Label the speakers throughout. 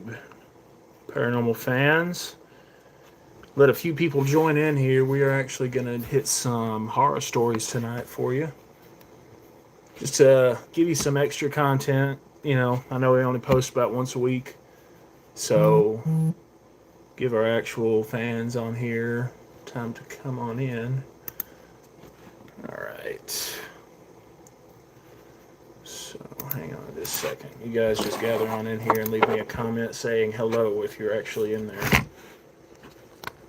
Speaker 1: YouTube. Paranormal fans, let a few people join in here. We are actually going to hit some horror stories tonight for you. Just to give you some extra content. I know we only post about once a week. So give our actual fans on here time to come on in. All right. So hang on just a second. You guys just gather on in here and leave me a comment saying hello if you're actually in there.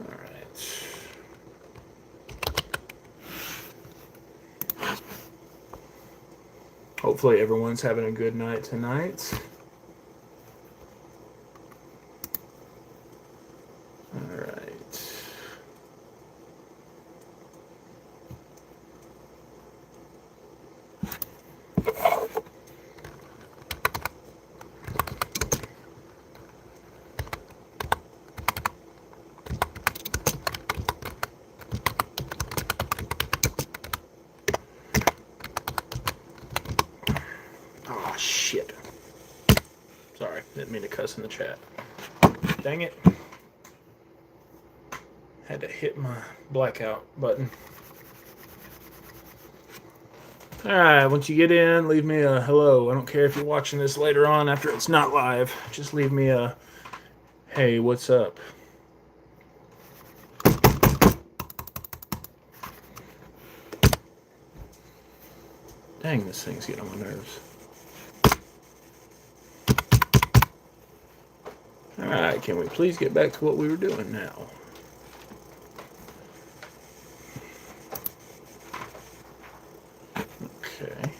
Speaker 1: All right. Hopefully everyone's having a good night tonight. All right. Oh, shit. Sorry, didn't mean to cuss in the chat. Dang it. Had to hit my blackout button. Alright, once you get in, leave me a hello. I don't care if you're watching this later on after it's not live. Just leave me a hey, what's up? Dang, this thing's getting on my nerves. Alright, can we please get back to what we were doing now? Okay.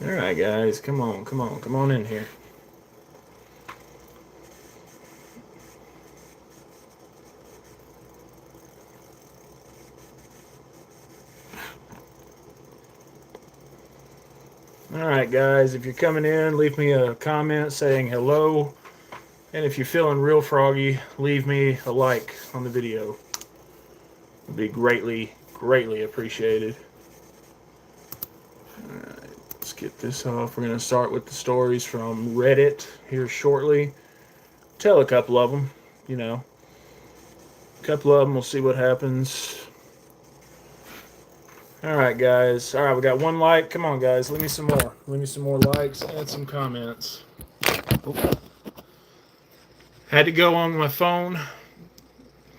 Speaker 1: Alright, guys, come on in here. Alright, guys, if you're coming in, leave me a comment saying hello. And if you're feeling real froggy, leave me a like on the video. It'd be greatly, greatly appreciated. Alright, let's get this off. We're going to start with the stories from Reddit here shortly. Tell a couple of them, A couple of them, we'll see what happens. Alright, guys. Alright, we got one like. Come on, guys. Leave me some more. Leave me some more likes and some comments. Oh. Had to go on my phone.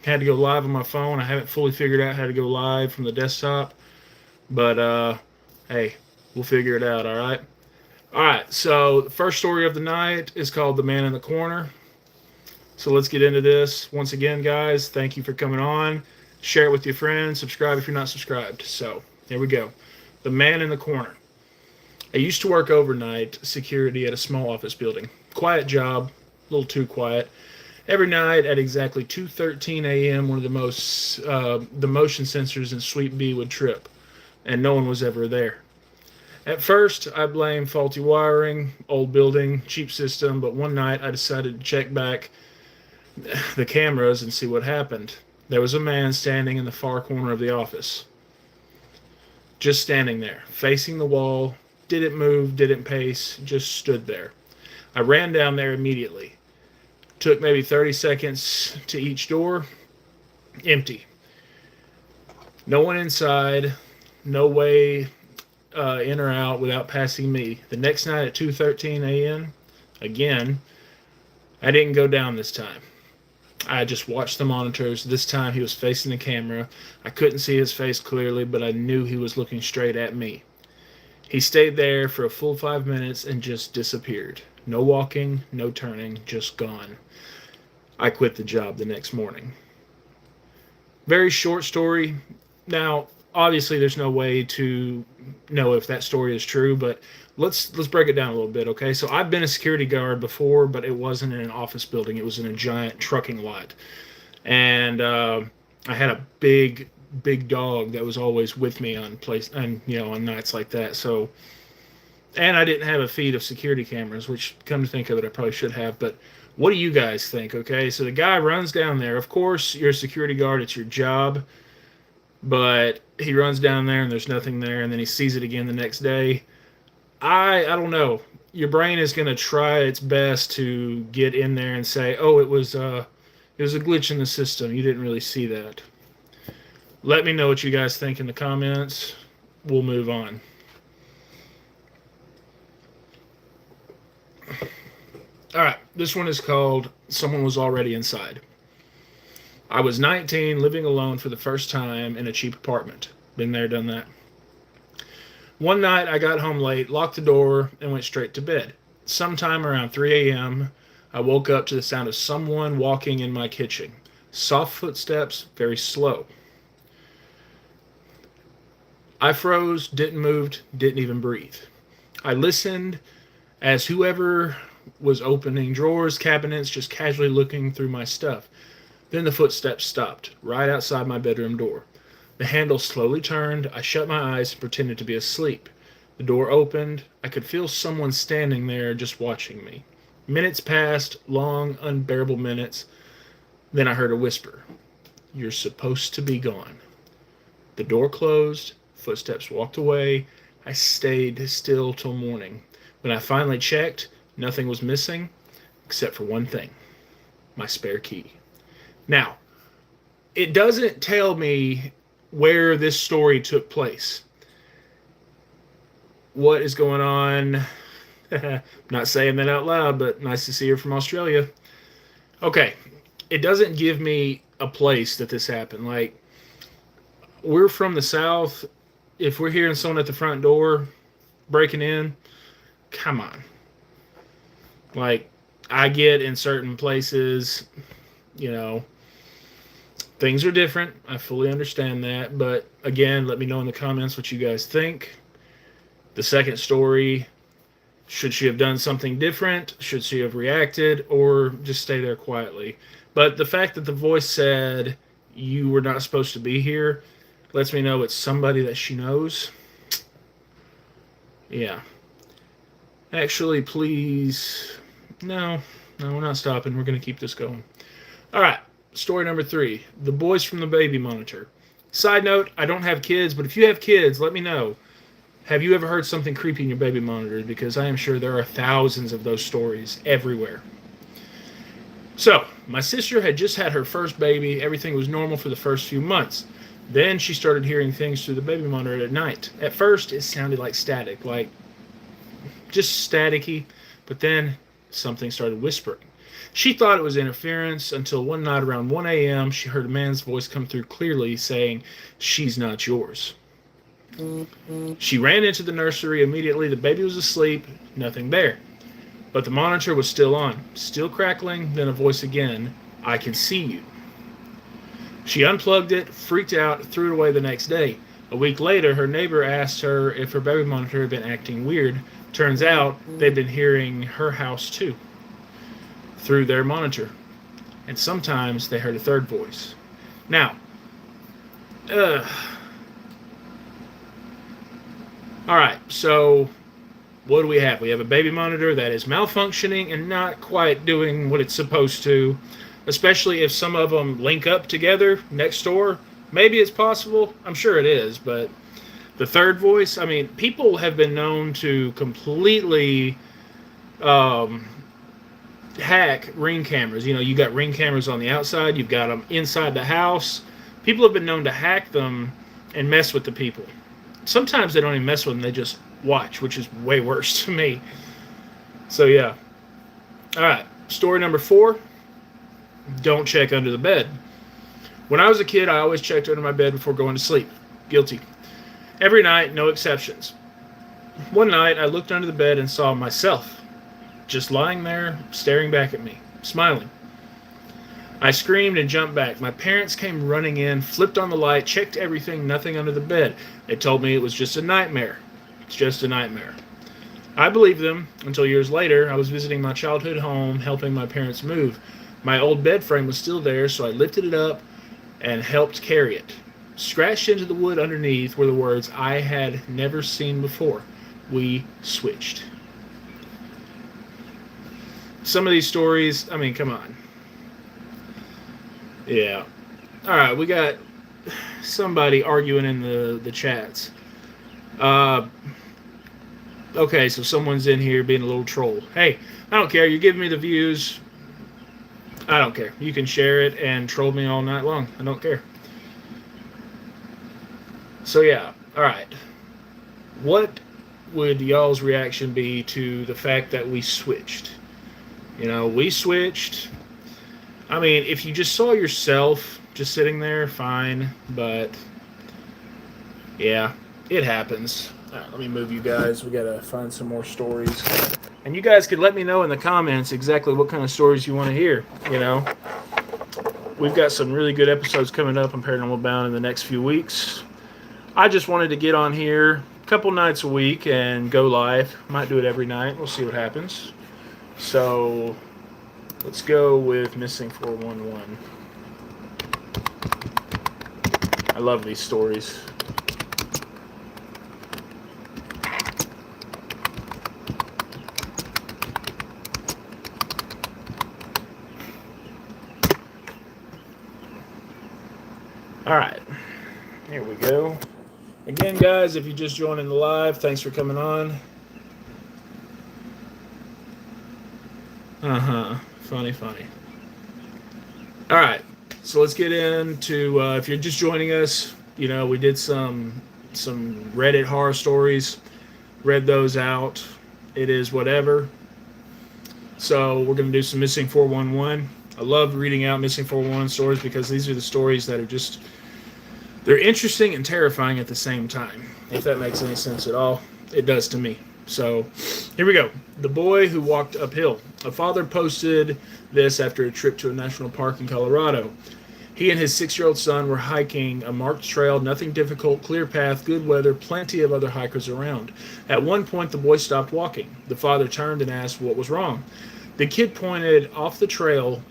Speaker 1: Had to go live on my phone. I haven't fully figured out how to go live from the desktop. But, hey, we'll figure it out, alright? Alright, so the first story of the night is called The Man in the Corner. So let's get into this. Once again, guys, thank you for coming on. Share it with your friends. Subscribe if you're not subscribed. So, here we go. The Man in the Corner. I used to work overnight security at a small office building. Quiet job, a little too quiet. Every night at exactly 2:13 a.m., one of the motion sensors in Suite B would trip, and no one was ever there. At first, I blamed faulty wiring, old building, cheap system, but one night I decided to check back the cameras and see what happened. There was a man standing in the far corner of the office. Just standing there, facing the wall, didn't move, didn't pace, just stood there. I ran down there immediately. Took maybe 30 seconds to each door. Empty. No one inside. No way in or out without passing me. The next night at 2:13 a.m., again, I didn't go down this time. I just watched the monitors. This time he was facing the camera. I couldn't see his face clearly, but I knew he was looking straight at me. He stayed there for a full 5 minutes and just disappeared. No walking, no turning, just gone. I quit the job the next morning. Very short story. Now, obviously there's no way to know if that story is true, but let's break it down a little bit, okay? So I've been a security guard before, but it wasn't in an office building. It was in a giant trucking lot. And I had a big dog that was always with me on on nights like that. So, and I didn't have a feed of security cameras, which, come to think of it, I probably should have. But what do you guys think? Okay, so the guy runs down there. Of course, you're a security guard. It's your job. But he runs down there and there's nothing there, and then he sees it again the next day. I don't know. Your brain is going to try its best to get in there and say, "Oh, it was a glitch in the system. You didn't really see that." Let me know what you guys think in the comments. We'll move on. All right, this one is called "Someone Was Already Inside." I was 19, living alone for the first time in a cheap apartment. Been there, done that. One night I got home late, locked the door, and went straight to bed. Sometime around 3 a.m., I woke up to the sound of someone walking in my kitchen. Soft footsteps, very slow. I froze, didn't move, didn't even breathe. I listened as whoever was opening drawers, cabinets, just casually looking through my stuff. Then the footsteps stopped, right outside my bedroom door. The handle slowly turned. I shut my eyes and pretended to be asleep. The door opened. I could feel someone standing there just watching me. Minutes passed, long, unbearable minutes. Then I heard a whisper. "You're supposed to be gone." The door closed. Footsteps walked away. I stayed still till morning. When I finally checked, nothing was missing except for one thing: my spare key. Now, it doesn't tell me where this story took place. What is going on? Not saying that out loud, but nice to see her from Australia. Okay, it doesn't give me a place that this happened. Like, we're from the South. If we're hearing someone at the front door breaking in, come on. Like, I get in certain places, you know, things are different. I fully understand that. But again, let me know in the comments what you guys think. The second story, should she have done something different? Should she have reacted or just stay there quietly? But the fact that the voice said you were not supposed to be here lets me know it's somebody that she knows. Yeah. Actually, please. No, we're not stopping. We're going to keep this going. All right. Story number 3, the boys from the baby monitor. Side note, I don't have kids, but if you have kids, let me know. Have you ever heard something creepy in your baby monitor? Because I am sure there are thousands of those stories everywhere. So, my sister had just had her first baby. Everything was normal for the first few months. Then she started hearing things through the baby monitor at night. At first, it sounded like static, like just staticky, but then something started whispering. She thought it was interference until one night around 1 a.m. she heard a man's voice come through clearly saying, "She's not yours." She ran into the nursery immediately. The baby was asleep, nothing there. But the monitor was still on, still crackling, then a voice again, "I can see you." She unplugged it, freaked out, threw it away the next day. A week later, her neighbor asked her if her baby monitor had been acting weird. Turns out they'd been hearing her house too, through their monitor. And sometimes they heard a third voice. Now, alright, so what do we have? We have a baby monitor that is malfunctioning and not quite doing what it's supposed to, especially if some of them link up together next door. Maybe it's possible. I'm sure it is, but the third voice, I mean, people have been known to completely hack Ring cameras. You know, you got Ring cameras on the outside, you've got them inside the house. People have been known to hack them and mess with the people. Sometimes they don't even mess with them, they just watch, which is way worse to me. So yeah. Alright, story number 4. Don't check under the bed. When I was a kid, I always checked under my bed before going to sleep. Guilty. Every night, no exceptions. One night, I looked under the bed and saw myself, just lying there, staring back at me, smiling. I screamed and jumped back. My parents came running in, flipped on the light, checked everything, nothing under the bed. They told me it was just a nightmare. It's just a nightmare. I believed them until years later. I was visiting my childhood home, helping my parents move. My old bed frame was still there, so I lifted it up and helped carry it. Scratched into the wood underneath were the words I had never seen before. We switched. Some of these stories, I mean, come on. Yeah. Alright, we got somebody arguing in the chats. Okay, so someone's in here being a little troll. Hey, I don't care. You're giving me the views. I don't care. You can share it and troll me all night long. I don't care. So yeah, all right. What would y'all's reaction be to the fact that we switched? We switched. I mean, if you just saw yourself just sitting there, fine. But yeah, it happens. All right, let me move you guys. We gotta find some more stories. And you guys could let me know in the comments exactly what kind of stories you want to hear. We've got some really good episodes coming up on Paranormal Bound in the next few weeks. I just wanted to get on here a couple nights a week and go live. Might do it every night. We'll see what happens. So let's go with Missing 411. I love these stories. All right, here we go. Again, guys, if you just joined in the live, thanks for coming on. Funny. All right, so let's get into, if you're just joining us, we did some Reddit horror stories, read those out. It is whatever. So we're going to do some Missing 411. I love reading out Missing 411 stories because these are the stories that are just, they're interesting and terrifying at the same time. If that makes any sense at all, it does to me. So here we go. The boy who walked uphill. A father posted this after a trip to a national park in Colorado. He and his 6-year-old son were hiking a marked trail, nothing difficult, clear path, good weather, plenty of other hikers around. At one point, the boy stopped walking. The father turned and asked what was wrong. The kid pointed off the trail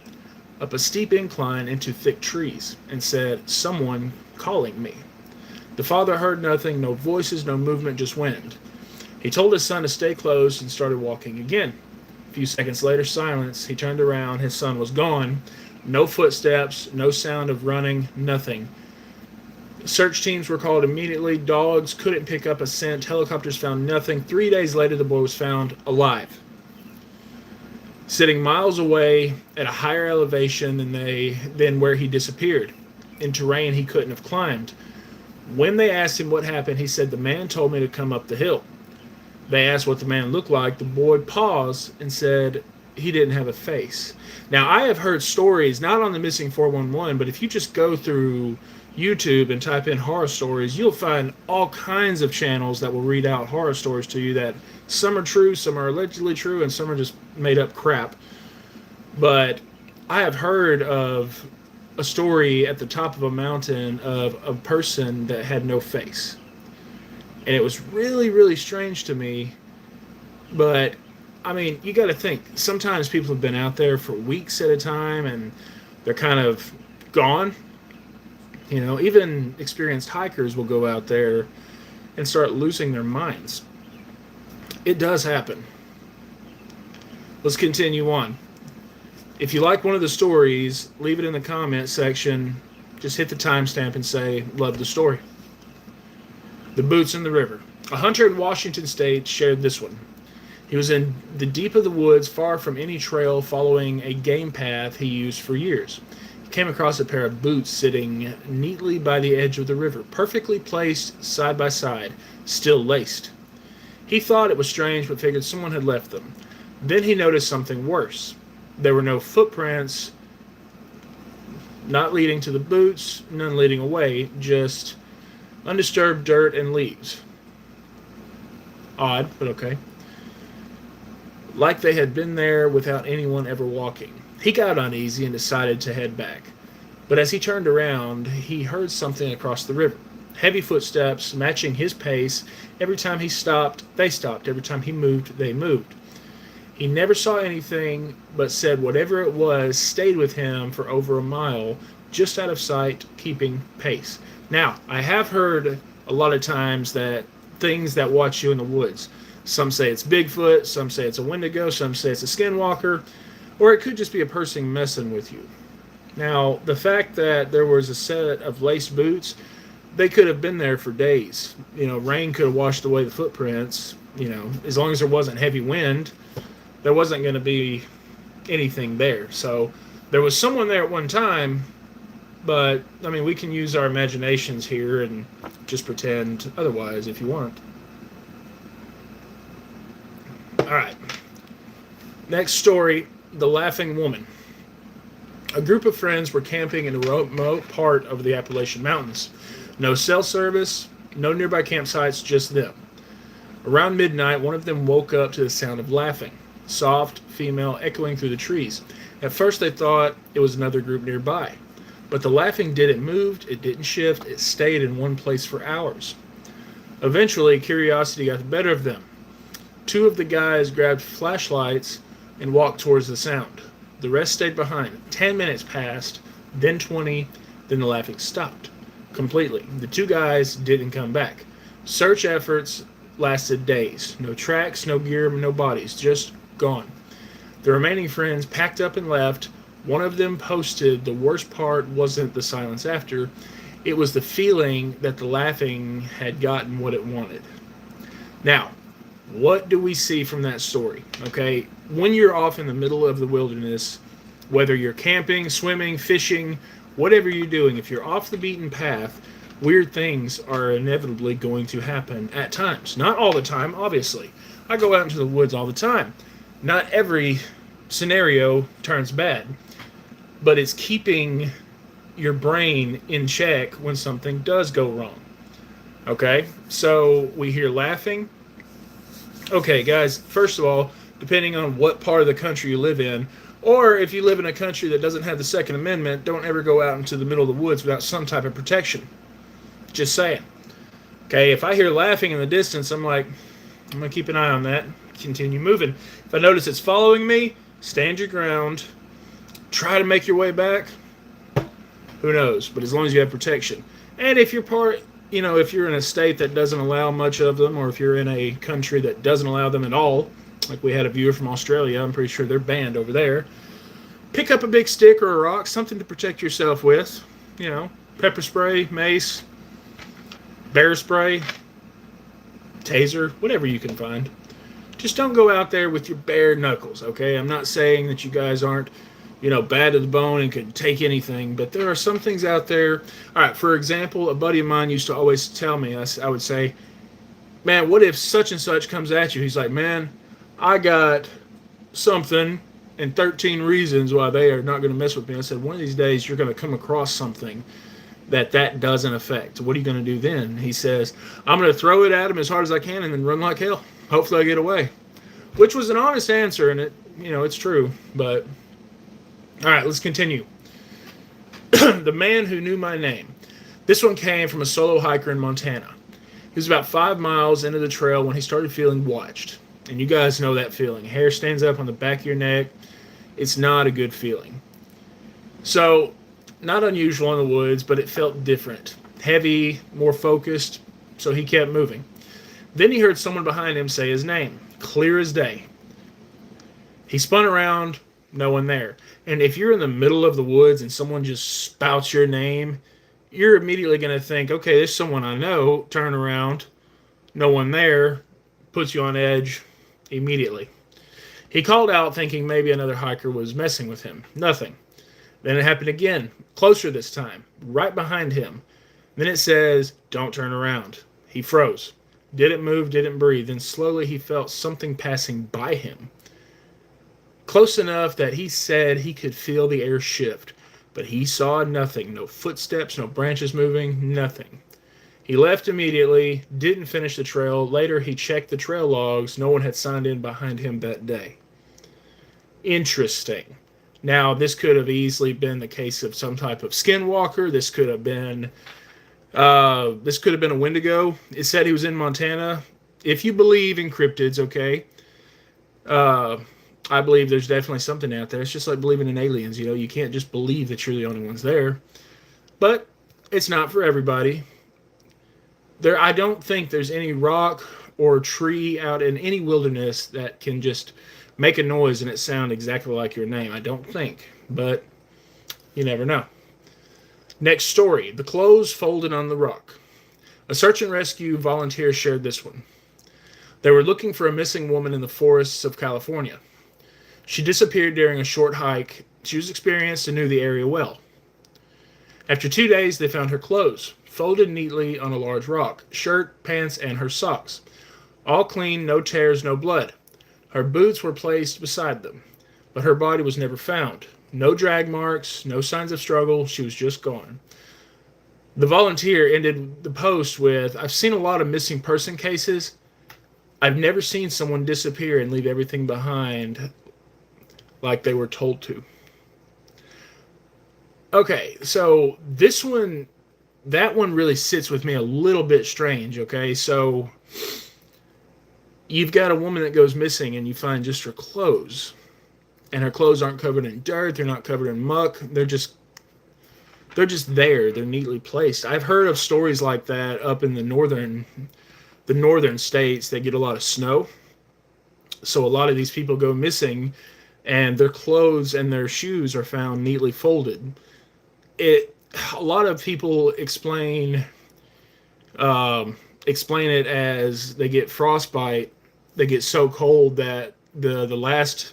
Speaker 1: up a steep incline into thick trees and said, "Someone calling me." The father heard nothing, no voices, no movement, just wind. He told his son to stay close and started walking again. A few seconds later, silence. He turned around. His son was gone. No footsteps, no sound of running, nothing. Search teams were called immediately. Dogs couldn't pick up a scent. Helicopters found nothing. 3 days later, the boy was found alive, sitting miles away at a higher elevation than where he disappeared, in terrain he couldn't have climbed. When they asked him what happened, he said, "The man told me to come up the hill." They asked what the man looked like. The boy paused and said he didn't have a face. Now, I have heard stories, not on the Missing 411, but if you just go through YouTube and type in horror stories, you'll find all kinds of channels that will read out horror stories to you that some are true, some are allegedly true, and some are just made up crap. But I have heard of a story at the top of a mountain of a person that had no face. And it was really, really strange to me. But, I mean, you got to think, sometimes people have been out there for weeks at a time and they're kind of gone. Even experienced hikers will go out there and start losing their minds. It does happen. Let's continue on. If you like one of the stories, leave it in the comment section. Just hit the timestamp and say, "Love the story." The Boots in the River. A hunter in Washington State shared this one. He was in the deep of the woods, far from any trail, following a game path he used for years. He came across a pair of boots sitting neatly by the edge of the river, perfectly placed side by side, still laced. He thought it was strange, but figured someone had left them. Then he noticed something worse. There were no footprints, not leading to the boots, none leading away, just undisturbed dirt and leaves. Odd, but okay. Like they had been there without anyone ever walking. He got uneasy and decided to head back. But as he turned around, he heard something across the river. Heavy footsteps, matching his pace. Every time he stopped, they stopped. Every time he moved, they moved. He never saw anything, but said whatever it was stayed with him for over a mile, just out of sight, keeping pace. Now, I have heard a lot of times that things that watch you in the woods. Some say it's Bigfoot, some say it's a Wendigo, some say it's a skinwalker, or it could just be a person messing with you. Now, the fact that there was a set of laced boots, they could have been there for days. Rain could have washed away the footprints. As long as there wasn't heavy wind, there wasn't going to be anything there. So there was someone there at one time, but I mean, we can use our imaginations here and just pretend otherwise if you want. All right. Next story, The Laughing Woman. A group of friends were camping in a remote part of the Appalachian Mountains. No cell service, no nearby campsites, just them. Around midnight, one of them woke up to the sound of laughing, soft, female, echoing through the trees. At first, they thought it was another group nearby. But the laughing didn't move, it didn't shift, it stayed in one place for hours. Eventually, curiosity got the better of them. Two of the guys grabbed flashlights and walked towards the sound. The rest stayed behind. 10 minutes passed, then 20, then the laughing stopped completely. The two guys didn't come back. Search efforts lasted days. No tracks, no gear, no bodies, just gone. The remaining friends packed up and left. One of them posted, the worst part wasn't the silence after, it was the feeling that the laughing had gotten what it wanted. Now, what do we see from that story? Okay, when you're off in the middle of the wilderness, whether you're camping, swimming, fishing, whatever you're doing, if you're off the beaten path, weird things are inevitably going to happen at times. Not all the time, obviously. I go out into the woods all the time. Not every scenario turns bad, but it's keeping your brain in check when something does go wrong. Okay, so we hear laughing. Okay, guys, first of all, depending on what part of the country you live in, or if you live in a country that doesn't have the Second Amendment, don't ever go out into the middle of the woods without some type of protection. Just saying. Okay, if I hear laughing in the distance, I'm like, I'm going to keep an eye on that. Continue moving. If I notice it's following me, stand your ground. Try to make your way back. Who knows? But as long as you have protection. And if you're if you're in a state that doesn't allow much of them, or if you're in a country that doesn't allow them at all, like we had a viewer from Australia, I'm pretty sure they're banned over there, pick up a big stick or a rock, something to protect yourself with. Pepper spray, mace, bear spray, taser, whatever you can find. Just don't go out there with your bare knuckles, okay? I'm not saying that you guys aren't, bad to the bone and could take anything, but there are some things out there. All right, for example, a buddy of mine used to always tell me, I would say, man, what if such and such comes at you? He's like, man, I got something and 13 reasons why they are not going to mess with me. I said, one of these days you're going to come across something that doesn't affect. What are you going to do then? He says, I'm going to throw it at him as hard as I can and then run like hell. Hopefully I get away. Which was an honest answer, and it's true. But, all right, let's continue. The man who knew my name. This one came from a solo hiker in Montana. He was about 5 miles into the trail when he started feeling watched. And you guys know that feeling. Hair stands up on the back of your neck. It's not a good feeling. So, not unusual in the woods, but it felt different. Heavy, more focused, so he kept moving. Then he heard someone behind him say his name, clear as day. He spun around, no one there. And if you're in the middle of the woods and someone just spouts your name, you're immediately going to think, okay, there's someone I know. Turn around, no one there, puts you on edge immediately. He called out thinking maybe another hiker was messing with him. Nothing. Then it happened again, closer this time, right behind him. Then it says, don't turn around. He froze. Didn't move, didn't breathe. Then slowly he felt something passing by him. Close enough that he said he could feel the air shift. But he saw nothing. No footsteps, no branches moving, nothing. He left immediately, didn't finish the trail. Later he checked the trail logs. No one had signed in behind him that day. Interesting. Now, this could have easily been the case of some type of skinwalker. This could have been a Wendigo. It said he was in Montana. If you believe in cryptids, okay, I believe there's definitely something out there. It's just like believing in aliens. You can't just believe that you're the only ones there. But it's not for everybody. I don't think there's any rock or tree out in any wilderness that can just make a noise and it sound exactly like your name. I don't think. But, You never know. Next story. The clothes folded on the rock. A search and rescue volunteer shared this one. They were looking for a missing woman in the forests of California. She disappeared during a short hike. She was experienced and knew the area well. After 2 days, they found her clothes, folded neatly on a large rock, shirt, pants, and her socks. All clean, no tears, no blood. Her boots were placed beside them, but her body was never found. No drag marks, no signs of struggle, she was just gone. The volunteer ended the post with, I've seen a lot of missing person cases. I've never seen someone disappear and leave everything behind like they were told to. Okay, so this one, that one really sits with me a little bit strange, okay? So you've got a woman that goes missing and you find just her clothes. And her clothes aren't covered in dirt, they're not covered in muck, they're just there, they're neatly placed. I've heard of stories like that up in the northern states that get a lot of snow. So a lot of these people go missing and their clothes and their shoes are found neatly folded. A lot of people explain it as they get frostbite. They get so cold that the last,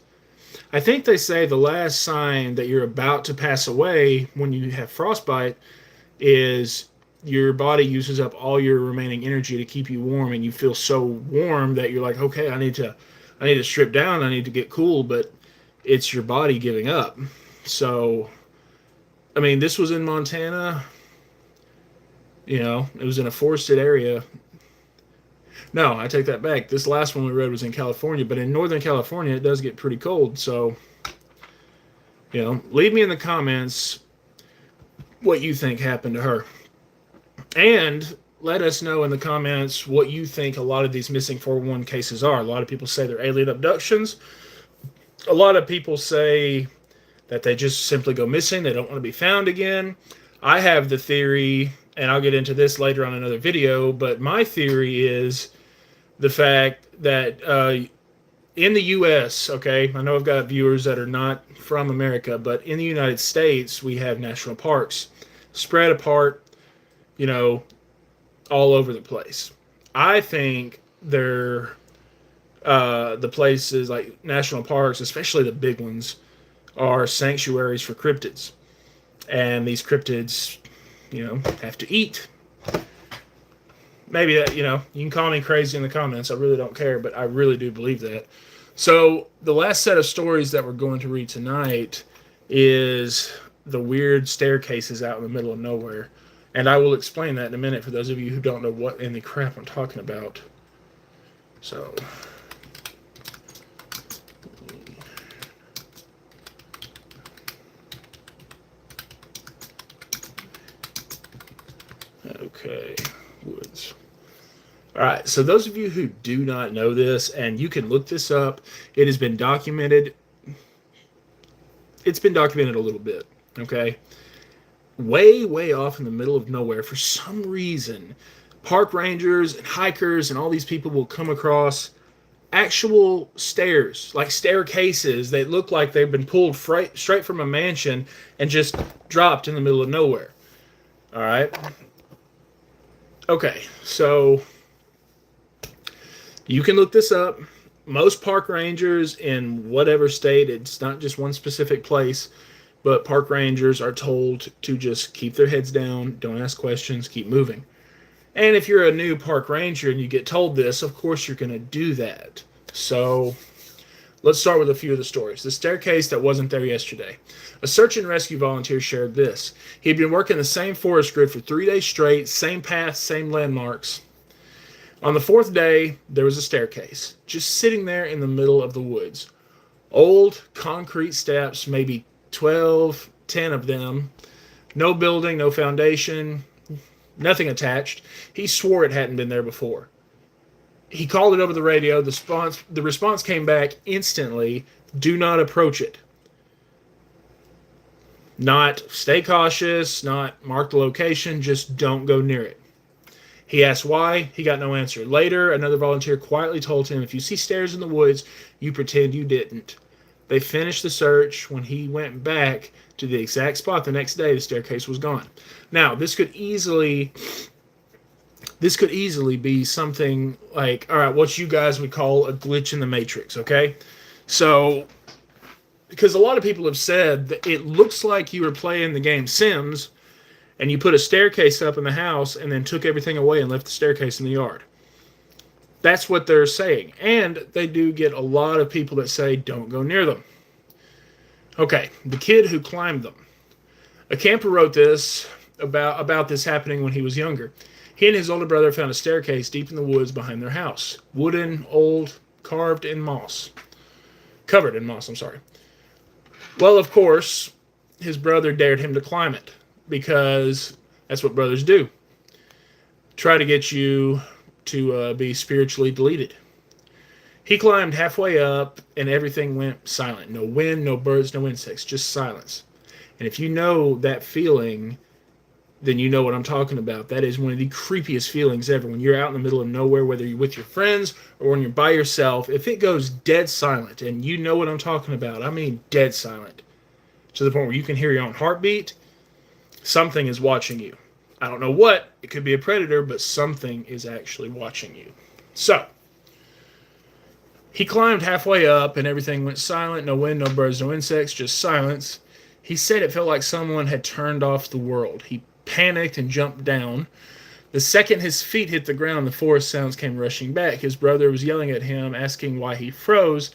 Speaker 1: I think they say the last sign that you're about to pass away when you have frostbite is your body uses up all your remaining energy to keep you warm, and you feel so warm that you're like, okay, I need to strip down, I need to get cool, but it's your body giving up. So I mean, this was in Montana. You know, it was in a forested area. No, I take that back. This last one we read was in California, but in Northern California, it does get pretty cold. So, you know, leave me in the comments what you think happened to her. And let us know in the comments what you think a lot of these missing 411 cases are. A lot of people say they're alien abductions. A lot of people say that they just simply go missing. They don't want to be found again. I have the theory, and I'll get into this later on another video, but my theory is the fact that in the U.S., okay, I know I've got viewers that are not from America, but in the United States, we have national parks spread apart, you know, all over the place. I think they're the places like national parks, especially the big ones, are sanctuaries for cryptids. And these cryptids, you know, have to eat. Maybe that, you know, you can call me crazy in the comments. I really don't care, but I really do believe that. So the last set of stories that we're going to read tonight is the weird staircases out in the middle of nowhere. And I will explain that in a minute for those of you who don't know what in the crap I'm talking about. So okay, woods. All right, so those of you who do not know this, and you can look this up, it has been documented. It's been documented a little bit, okay? Way, way off in the middle of nowhere, for some reason, park rangers and hikers and all these people will come across actual stairs, like staircases that look like they've been pulled straight from a mansion and just dropped in the middle of nowhere. All right? Okay, so you can look this up. Most park rangers in whatever state, it's not just one specific place, but park rangers are told to just keep their heads down, don't ask questions, keep moving. And if you're a new park ranger and you get told this, of course you're going to do that. So let's start with a few of the stories. The staircase that wasn't there yesterday. A search and rescue volunteer shared this. He'd been working the same forest grid for 3 days straight, same path, same landmarks. On the 4th day, there was a staircase, just sitting there in the middle of the woods. Old concrete steps, maybe 12, 10 of them. No building, no foundation, nothing attached. He swore it hadn't been there before. He called it over the radio. The response came back instantly. Do not approach it. Not stay cautious, not mark the location, just don't go near it. He asked why. He got no answer. Later, another volunteer quietly told him, if you see stairs in the woods, you pretend you didn't. They finished the search. When he went back to the exact spot the next day, the staircase was gone. Now, this could easily be something like, all right, what you guys would call a glitch in the matrix, okay? So, because a lot of people have said that it looks like you were playing the game Sims and you put a staircase up in the house and then took everything away and left the staircase in the yard. That's what they're saying. And they do get a lot of people that say don't go near them. Okay, the kid who climbed them. A camper wrote this about this happening when he was younger. He and his older brother found a staircase deep in the woods behind their house. Wooden, old, covered in moss, I'm sorry. Well, of course, his brother dared him to climb it because that's what brothers do. Try to get you to be spiritually deleted. He climbed halfway up and everything went silent. No wind, no birds, no insects, just silence. And if you know that feeling, then you know what I'm talking about. That is one of the creepiest feelings ever. When you're out in the middle of nowhere, whether you're with your friends or when you're by yourself, if it goes dead silent, and you know what I'm talking about, I mean dead silent, to the point where you can hear your own heartbeat, something is watching you. I don't know what. It could be a predator, but something is actually watching you. So, he climbed halfway up and everything went silent. No wind, no birds, no insects, just silence. He said it felt like someone had turned off the world. He panicked and jumped down. The second his feet hit the ground, the forest sounds came rushing back. His brother was yelling at him, asking why he froze.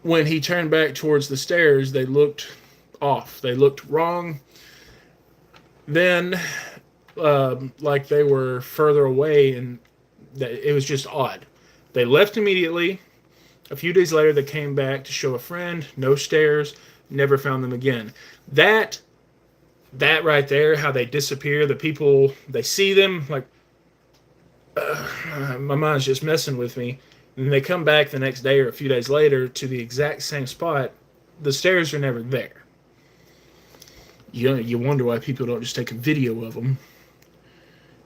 Speaker 1: When he turned back towards the stairs, they looked off. They looked wrong. Then, like they were further away, and it was just odd. They left immediately. A few days later, they came back to show a friend. No stairs. Never found them again. That right there, how they disappear, the people, they see them, like, my mind's just messing with me. And they come back the next day or a few days later to the exact same spot. The stairs are never there. You wonder why people don't just take a video of them.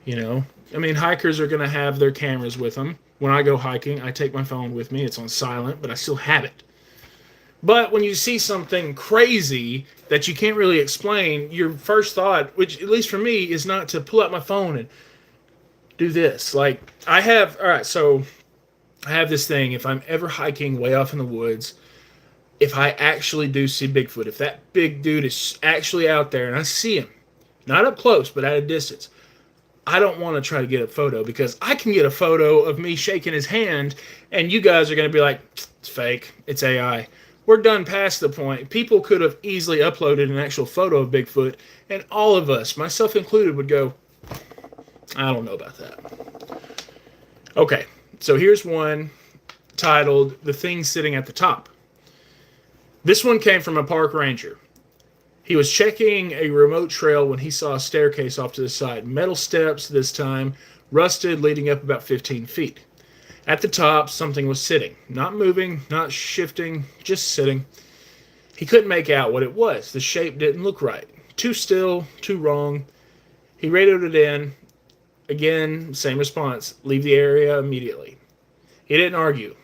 Speaker 1: You know? I mean, hikers are going to have their cameras with them. When I go hiking, I take my phone with me. It's on silent, but I still have it. But when you see something crazy that you can't really explain, your first thought, which at least for me, is not to pull out my phone and do this. Like, I have this thing, if I'm ever hiking way off in the woods, if I actually do see Bigfoot, if that big dude is actually out there and I see him, not up close, but at a distance, I don't want to try to get a photo because I can get a photo of me shaking his hand and you guys are going to be like, it's fake, it's AI. We're done past the point. People could have easily uploaded an actual photo of Bigfoot and all of us, myself included, would go, I don't know about that. Okay, so here's one titled, The Thing Sitting at the Top. This one came from a park ranger. He was checking a remote trail when he saw a staircase off to the side. Metal steps this time, rusted, leading up about 15 feet. At the top, something was sitting. Not moving, not shifting, just sitting. He couldn't make out what it was. The shape didn't look right. Too still, too wrong. He radioed it in. Again, same response. Leave the area immediately. He didn't argue.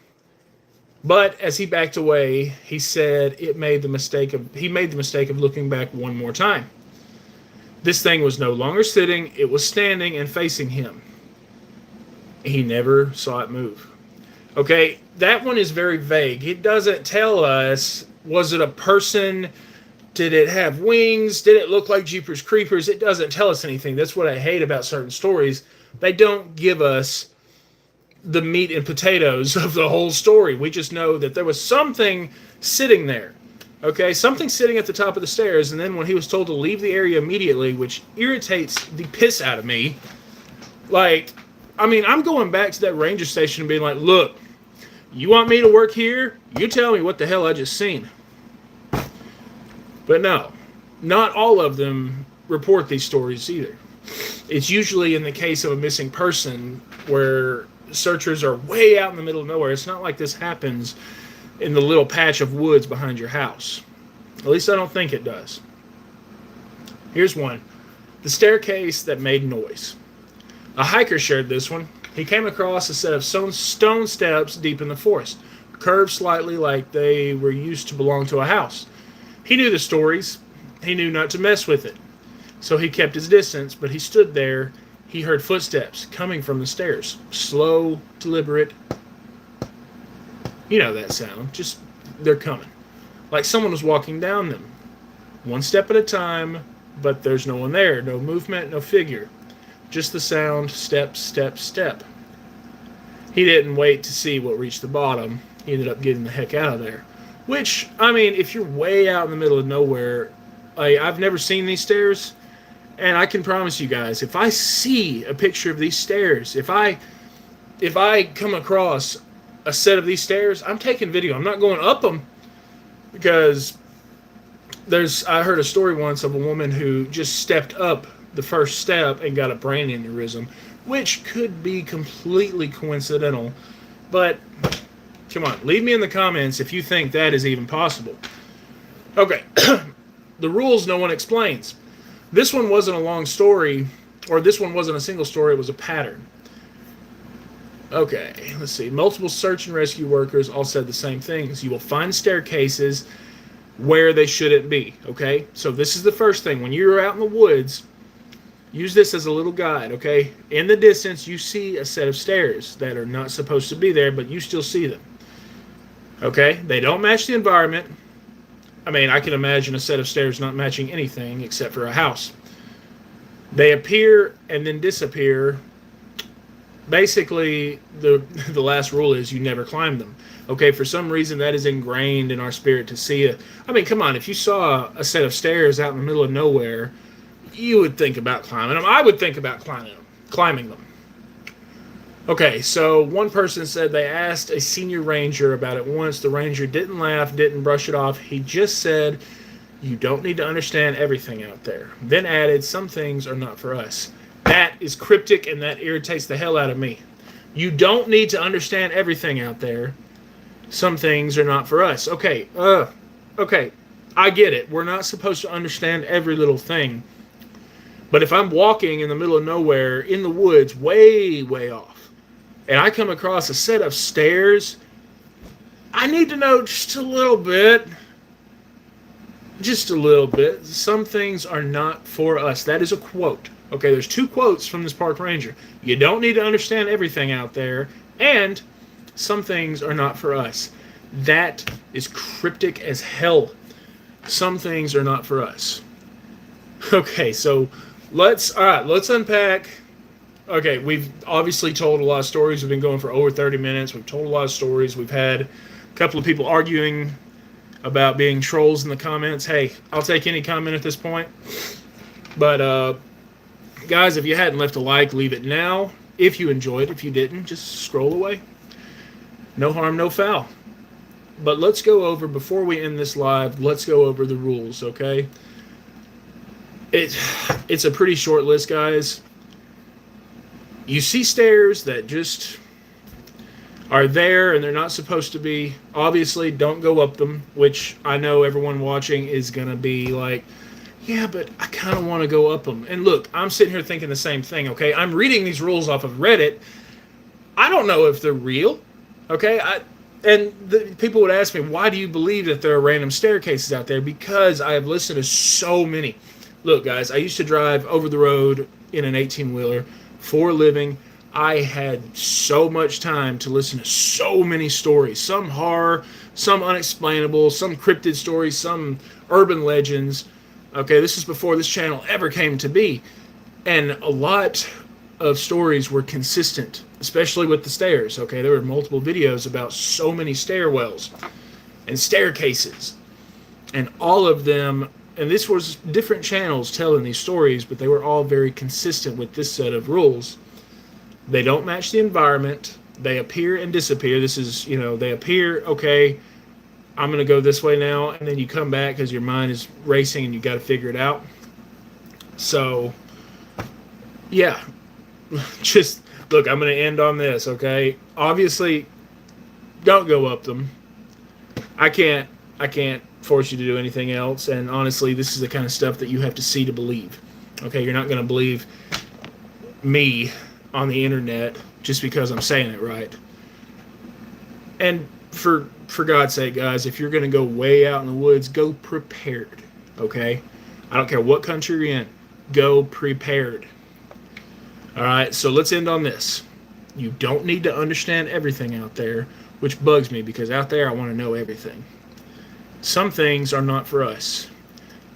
Speaker 1: But as he backed away, he said he made the mistake of looking back one more time. This thing was no longer sitting, it was standing and facing him. He never saw it move. Okay, that one is very vague. It doesn't tell us, was it a person? Did it have wings? Did it look like Jeepers Creepers? It doesn't tell us anything. That's what I hate about certain stories. They don't give us the meat and potatoes of the whole story. We just know that there was something sitting there. Okay, something sitting at the top of the stairs, and then when he was told to leave the area immediately, which irritates the piss out of me, like, I mean, I'm going back to that ranger station and being like, look, you want me to work here? You tell me what the hell I just seen. But no, not all of them report these stories either. It's usually in the case of a missing person where searchers are way out in the middle of nowhere. It's not like this happens in the little patch of woods behind your house. At least I don't think it does. Here's one. The staircase that made noise. A hiker shared this one. He came across a set of stone steps deep in the forest. curved slightly like they were used to belong to a house. He knew the stories. He knew not to mess with it. So he kept his distance, but he stood there. He heard footsteps coming from the stairs. Slow, deliberate. You know that sound. Just, they're coming. Like someone was walking down them. One step at a time, but there's no one there. No movement, no figure. Just the sound, step, step, step. He didn't wait to see what reached the bottom. He ended up getting the heck out of there. Which, I mean, if you're way out in the middle of nowhere, I've never seen these stairs, and I can promise you guys, if I see a picture of these stairs, if I come across a set of these stairs, I'm taking video. I'm not going up them, because I heard a story once of a woman who just stepped up the first step and got a brain aneurysm, which could be completely coincidental, but come on, leave me in the comments if you think that is even possible. Okay, the rules no one explains. This one wasn't a long story, or this one wasn't a single story, it was a pattern. Okay, let's see. Multiple search and rescue workers all said the same things. You will find staircases where they shouldn't be, okay? So this is the first thing. When you're out in the woods, use this as a little guide, okay? In the distance, you see a set of stairs that are not supposed to be there, but you still see them. Okay? They don't match the environment. I mean, I can imagine a set of stairs not matching anything except for a house. They appear and then disappear. Basically, the last rule is you never climb them. Okay, for some reason that is ingrained in our spirit to see it. I mean, come on, if you saw a set of stairs out in the middle of nowhere, you would think about climbing them. I would think about climbing them. Okay, so one person said they asked a senior ranger about it once. The ranger didn't laugh, didn't brush it off. He just said, you don't need to understand everything out there. Then added, some things are not for us. That is cryptic and that irritates the hell out of me. You don't need to understand everything out there. Some things are not for us. Okay, I get it. We're not supposed to understand every little thing. But if I'm walking in the middle of nowhere, in the woods, way, way off, and I come across a set of stairs, I need to know just a little bit. Just a little bit. Some things are not for us. That is a quote. Okay, there's two quotes from this park ranger. You don't need to understand everything out there, and some things are not for us. That is cryptic as hell. Some things are not for us. Okay, so let's unpack. Okay, we've obviously told a lot of stories. We've been going for over 30 minutes. We've told a lot of stories. We've had a couple of people arguing about being trolls in the comments. Hey, I'll take any comment at this point. But, guys, if you hadn't left a like, leave it now. If you enjoyed, if you didn't, just scroll away. No harm, no foul. But let's go over, before we end this live, let's go over the rules, okay? It's a pretty short list, guys. You see stairs that just are there and they're not supposed to be. Obviously, don't go up them, which I know everyone watching is going to be like, yeah, but I kind of want to go up them. And look, I'm sitting here thinking the same thing, okay? I'm reading these rules off of Reddit. I don't know if they're real, okay? People would ask me, why do you believe that there are random staircases out there? Because I have listened to so many. Look, guys, I used to drive over the road in an 18-wheeler for a living. I had so much time to listen to so many stories. Some horror, some unexplainable, some cryptid stories, some urban legends. Okay, this is before this channel ever came to be. And a lot of stories were consistent, especially with the stairs. Okay, there were multiple videos about so many stairwells and staircases. And all of them, and this was different channels telling these stories, but they were all very consistent with this set of rules. They don't match the environment. They appear and disappear. This is, they appear, okay, I'm going to go this way now, and then you come back because your mind is racing and you got to figure it out. So, yeah, just, look, I'm going to end on this, okay? Obviously, don't go up them. I can't force you to do anything else, and honestly, this is the kind of stuff that you have to see to believe. Okay, you're not going to believe me on the internet just because I'm saying it right. And for God's sake, guys, if you're going to go way out in the woods, go prepared, okay? I don't care what country you're in. Go prepared. All right, so let's end on this. You don't need to understand everything out there, which bugs me because out there I want to know everything. Some things are not for us.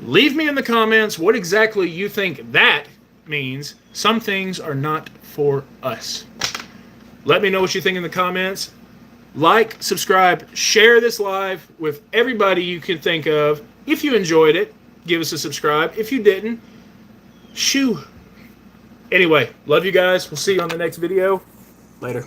Speaker 1: Leave me in the comments what exactly you think that means. Some things are not for us. Let me know what you think in the comments. Like, subscribe, share this live with everybody you can think of. If you enjoyed it, give us a subscribe. If you didn't, shoo. Anyway, love you guys. We'll see you on the next video. Later.